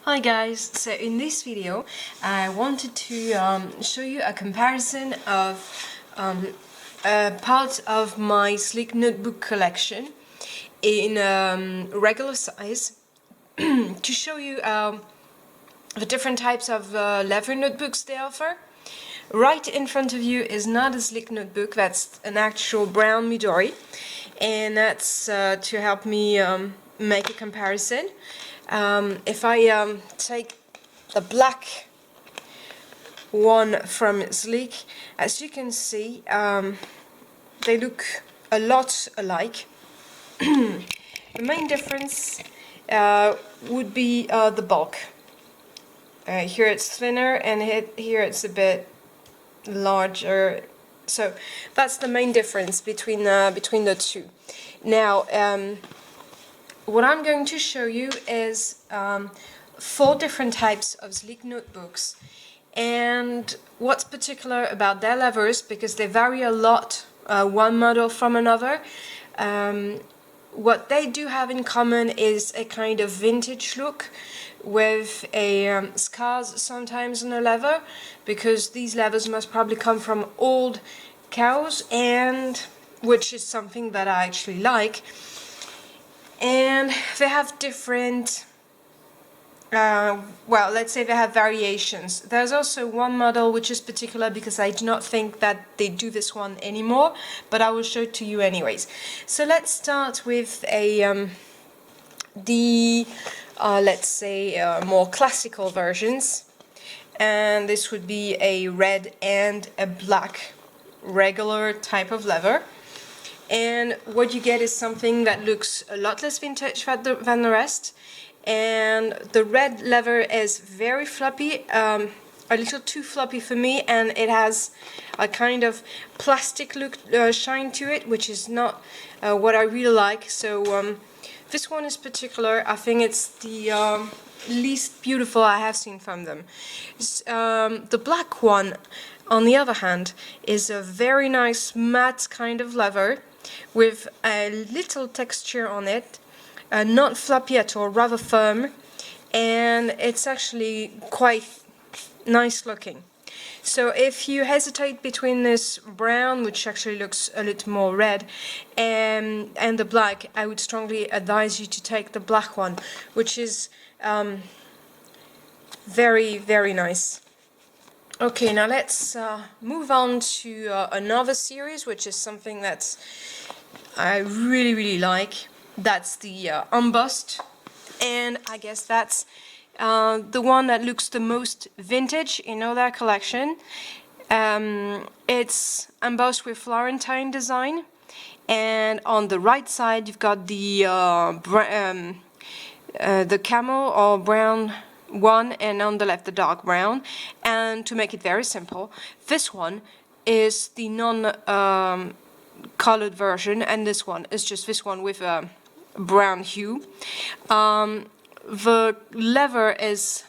Hi guys, so in this video I wanted to show you a comparison of parts of my Zlyc notebook collection in regular size to show you the different types of leather notebooks they offer. Right in front of you is not a Zlyc notebook, that's an actual brown Midori, and that's to help me make a comparison. If I take the black one from Zlyc, as you can see, they look a lot alike. The main difference would be the bulk. Here it's thinner and here it's a bit larger, so that's the main difference between the two. Now what I'm going to show you is 4 different types of Zlyc notebooks, and what's particular about their levers, because they vary a lot one model from another. What they do have in common is a kind of vintage look with a scars sometimes on the leather, because these levers must probably come from old cows, and which is something that I actually like. And they have different, well, let's say they have variations. There's also one model which is particular because I do not think that they do this one anymore, but I will show it to you anyways. So let's start with let's say more classical versions, and this would be a red and a black regular type of leather. And what you get is something that looks a lot less vintage than the rest. And the red leather is very floppy, a little too floppy for me, and it has a kind of plastic look shine to it, which is not what I really like. So this one is particular. I think it's the least beautiful I have seen from them. The black one, on the other hand, is a very nice matte kind of leather with a little texture on it, not floppy at all, rather firm, and it's actually quite nice looking. So if you hesitate between this brown, which actually looks a little more red, and the black, I would strongly advise you to take the black one, which is very, very nice. Okay, now let's move on to another series, which is something that I really, really like. That's the Embossed, and I guess that's the one that looks the most vintage in all their collection. It's embossed with Florentine design, and on the right side you've got the camel or brown one, and on the left the dark brown. And to make it very simple, this one is the non-colored version, and this one is just this one with a brown hue. The leather is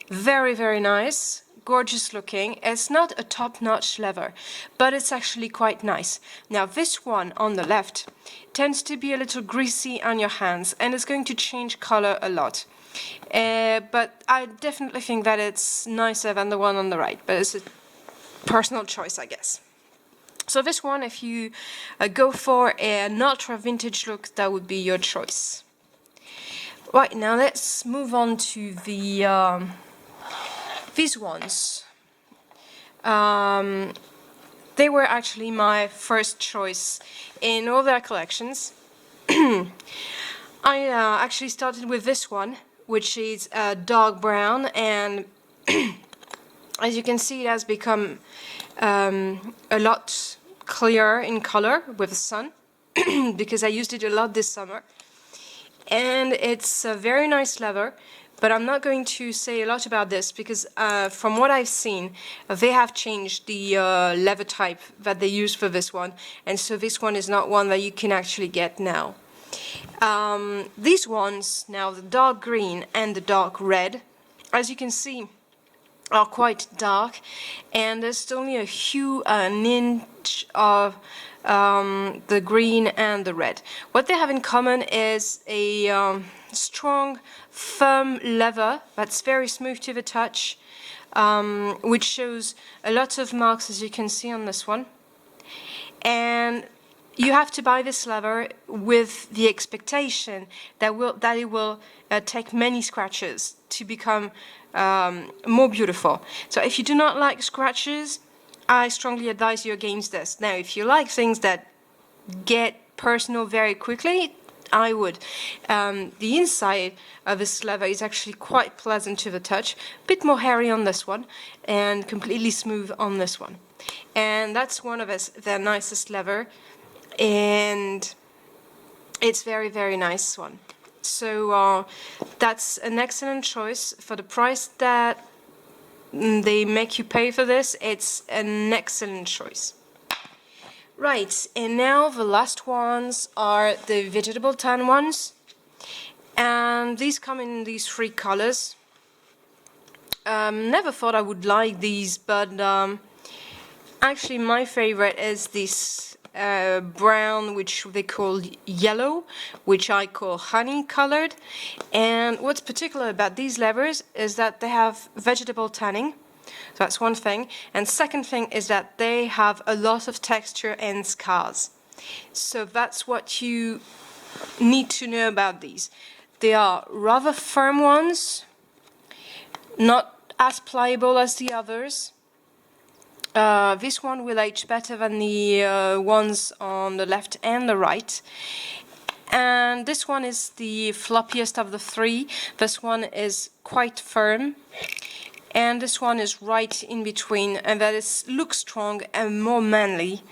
very, very nice, gorgeous looking. It's not a top-notch leather, but it's actually quite nice. Now this one on the left tends to be a little greasy on your hands, and it's going to change color a lot. But I definitely think that it's nicer than the one on the right, but it's a personal choice, I guess. So this one, if you go for an ultra vintage look, that would be your choice. Right, now let's move on to the these ones. They were actually my first choice in all their collections. I actually started with this one, which is dark brown, and as you can see, it has become a lot clearer in color with the sun because I used it a lot this summer. And it's a very nice leather, but I'm not going to say a lot about this because from what I've seen, they have changed the leather type that they use for this one, and so this one is not one that you can actually get now. These ones, now the dark green and the dark red, as you can see, are quite dark, and there's only a hue, an inch of the green and the red. What they have in common is a strong, firm leather that's very smooth to the touch, which shows a lot of marks, as you can see on this one. And you have to buy this leather with the expectation that it will take many scratches to become more beautiful. So if you do not like scratches, I strongly advise you against this. Now, if you like things that get personal very quickly, I would. The inside of this leather is actually quite pleasant to the touch, a bit more hairy on this one, and completely smooth on this one. And that's one of their nicest leather, and it's very nice one. So that's an excellent choice for the price that they make you pay for this. It's an excellent choice. Right, and now the last ones are the vegetable tan ones, and these come in these three colors. Never thought I would like these, but actually my favorite is this brown, which they call yellow, which I call honey colored. And what's particular about these leathers is that they have vegetable tanning. So that's one thing. And second thing is that they have a lot of texture and scars. So that's what you need to know about these. They are rather firm ones, not as pliable as the others. This one will age better than the ones on the left and the right. And this one is the floppiest of the three. This one is quite firm. And this one is right in between, and that looks strong and more manly.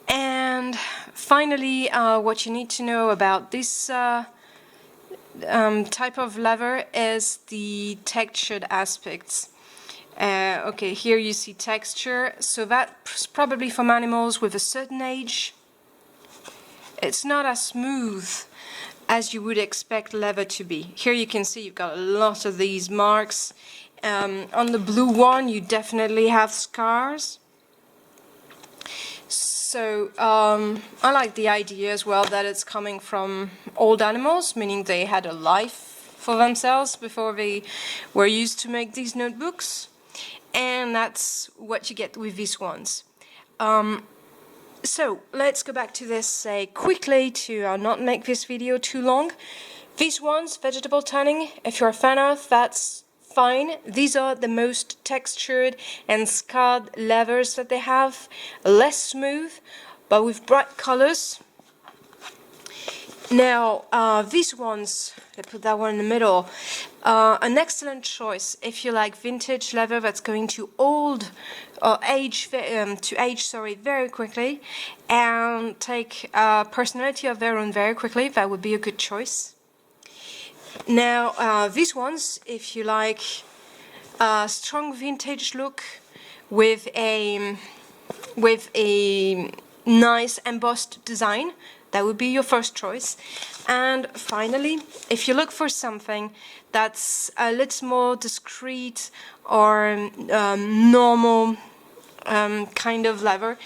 And finally, what you need to know about this type of leather is the textured aspects. Okay, here you see texture, so that's probably from animals with a certain age. It's not as smooth as you would expect leather to be. Here you can see you've got a lot of these marks. On the blue one you definitely have scars. So I like the idea as well that it's coming from old animals, meaning they had a life for themselves before they were used to make these notebooks. And that's what you get with these ones. So let's go back to this quickly to not make this video too long. These ones, vegetable tanning, if you're a fan of, that's fine. These are the most textured and scarred leathers that they have, less smooth, but with bright colors. Now, these ones, I put that one in the middle, an excellent choice if you like vintage leather that's going to age very quickly and take a personality of their own very quickly. That would be a good choice. Now, these ones, if you like a strong vintage look with a nice embossed design, that would be your first choice. And finally, if you look for something that's a little more discreet or normal kind of leather,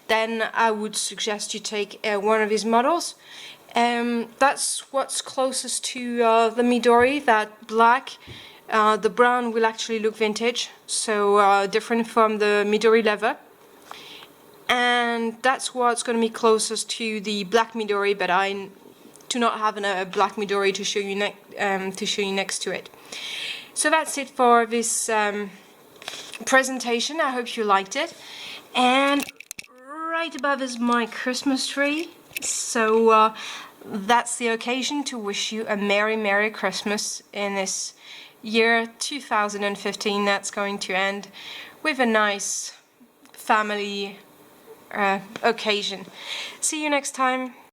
then I would suggest you take one of these models. That's what's closest to the Midori, that black. The brown will actually look vintage, so different from the Midori leather. And that's what's going to be closest to the black Midori, but I do not have a black Midori to show you next to it. So that's it for this presentation. I hope you liked it. And right above is my Christmas tree. So that's the occasion to wish you a Merry Christmas in this year 2015 that's going to end with a nice family occasion. See you next time.